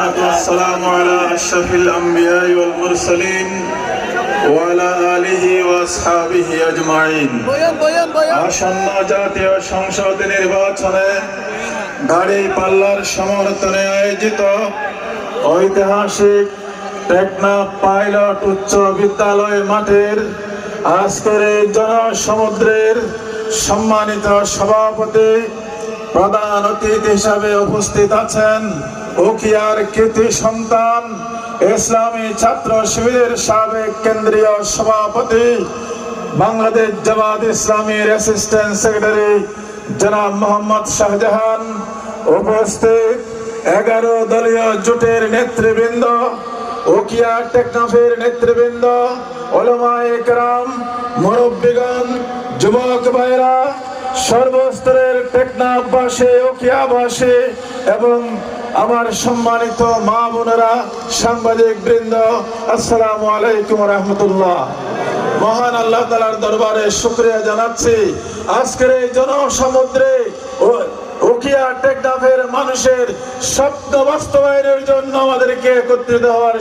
والصلاة والسلام على أشرف الأنبياء والمرسلين وعلى آله وأصحابه أجمعين আসন্ন জাতীয় সংসদ নির্বাচনে গাড়ি পাল্লার সমর্থনে আয়োজিত ঐতিহাসিক টেকনাফ পাইলট উচ্চ বিদ্যালয় মাঠের আজকের এই জনসমুদ্রের সম্মানিত সভাপতি প্রধান অতিথি হিসাবে উপস্থিত আছেন উখিয়ার কৃতি সন্তান ইসলামী ছাত্র শিবিরের সাবেক কেন্দ্রীয় সভাপতি বাংলাদেশ জামাত ইসলামীর অ্যাসিস্ট্যান্ট সেক্রেটারি জনাব মোহাম্মদ শাহজাহান, উপস্থিত 11 দলীয় জোটের নেতৃবৃন্দ, উখিয়া টেকনাফের নেতৃবৃন্দ, উলামায়ে কেরাম, মুরব্বিগণ, যুবক ভাইরা, সর্বস্তরের টেকনাফবাসী, উখিয়াবাসী এবং আমার সম্মানিত মা বোনেরা, সাংবাদিক বৃন্দ, আসসালামু আলাইকুম রহমতুল্লাহ। মহান আল্লাহ তাআলার দরবারে শুকরিয়া জানাচ্ছি আজকের এই জনসমুদ্রে উখিয়া টেকনাফের মানুষের স্বপ্ন বাস্তবায়নের জন্য আমাদেরকে একত্রিত হওয়ার